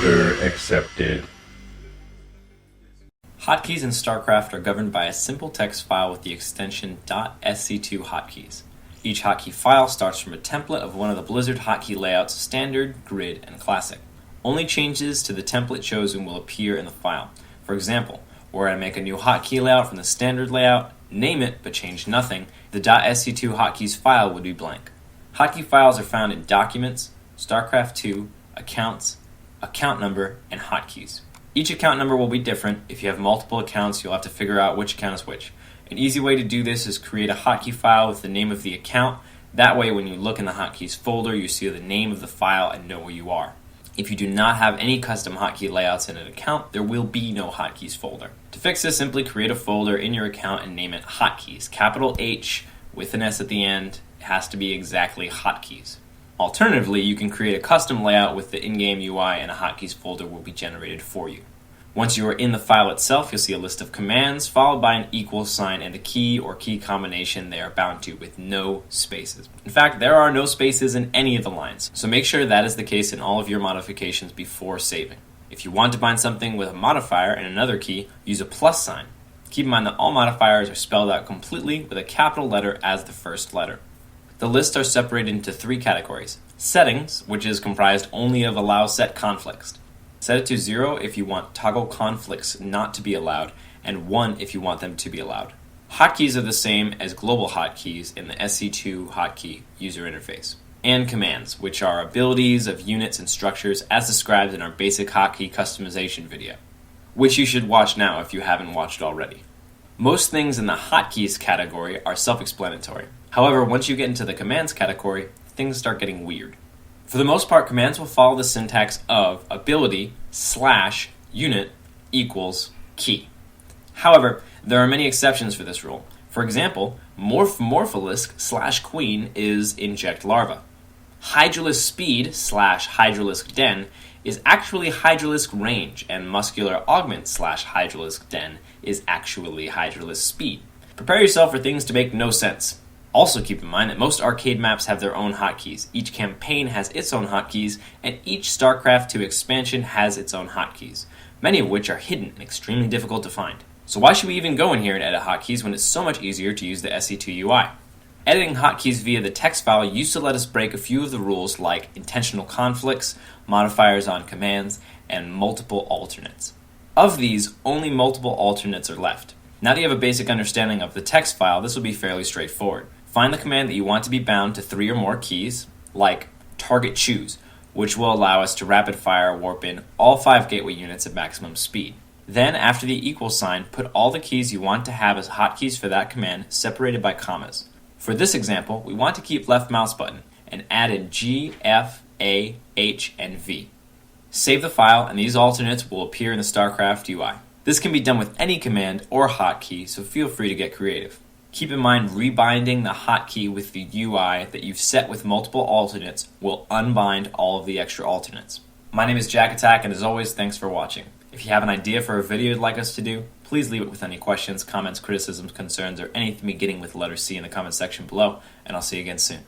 User accepted. Hotkeys in Starcraft are governed by a simple text file with the extension .sc2 hotkeys. Each hotkey file starts from a template of one of the Blizzard hotkey layouts: Standard, Grid, and Classic. Only changes to the template chosen will appear in the file. For example, were I to make a new hotkey layout from the Standard layout, name it but change nothing, the .sc2 hotkeys file would be blank. Hotkey files are found in Documents, Starcraft 2, Accounts, Account Number, and Hotkeys. Each account number will be different. If you have multiple accounts, you'll have to figure out which account is which. An easy way to do this is create a hotkey file with the name of the account. That way, when you look in the hotkeys folder, you see the name of the file and know where you are. If you do not have any custom hotkey layouts in an account, there will be no hotkeys folder. To fix this, simply create a folder in your account and name it Hotkeys. Capital H with an S at the end. It has to be exactly Hotkeys. Alternatively, you can create a custom layout with the in-game UI and a hotkeys folder will be generated for you. Once you are in the file itself, you'll see a list of commands followed by an equal sign and the key or key combination they are bound to with no spaces. In fact, there are no spaces in any of the lines, so make sure that is the case in all of your modifications before saving. If you want to bind something with a modifier and another key, use a plus sign. Keep in mind that all modifiers are spelled out completely with a capital letter as the first letter. The lists are separated into 3 categories. Settings, which is comprised only of allow set conflicts. Set it to 0 if you want toggle conflicts not to be allowed, and 1 if you want them to be allowed. Hotkeys are the same as global hotkeys in the SC2 hotkey user interface. And commands, which are abilities of units and structures as described in our basic hotkey customization video, which you should watch now if you haven't watched already. Most things in the hotkeys category are self-explanatory. However, once you get into the commands category, things start getting weird. For the most part, commands will follow the syntax of ability / unit equals key. However, there are many exceptions for this rule. For example, morpholisk / queen is inject larva. Hydralisk speed / hydralisk den is actually hydralisk range, and muscular augment / hydralisk den is actually hydralisk speed. Prepare yourself for things to make no sense. Also keep in mind that most arcade maps have their own hotkeys. Each campaign has its own hotkeys, and each StarCraft 2 expansion has its own hotkeys, many of which are hidden and extremely difficult to find. So why should we even go in here and edit hotkeys when it's so much easier to use the SC2 UI? Editing hotkeys via the text file used to let us break a few of the rules like intentional conflicts, modifiers on commands, and multiple alternates. Of these, only multiple alternates are left. Now that you have a basic understanding of the text file, this will be fairly straightforward. Find the command that you want to be bound to 3 or more keys, like target choose, which will allow us to rapid fire warp in all 5 gateway units at maximum speed. Then, after the equal sign, put all the keys you want to have as hotkeys for that command separated by commas. For this example, we want to keep left mouse button and add in G, F, A, H, and V. Save the file, and these alternates will appear in the StarCraft UI. This can be done with any command or hotkey, so feel free to get creative. Keep in mind, rebinding the hotkey with the UI that you've set with multiple alternates will unbind all of the extra alternates. My name is Jack Attack, and as always, thanks for watching. If you have an idea for a video you'd like us to do, please leave it with any questions, comments, criticisms, concerns, or anything beginning with the letter C in the comment section below, and I'll see you again soon.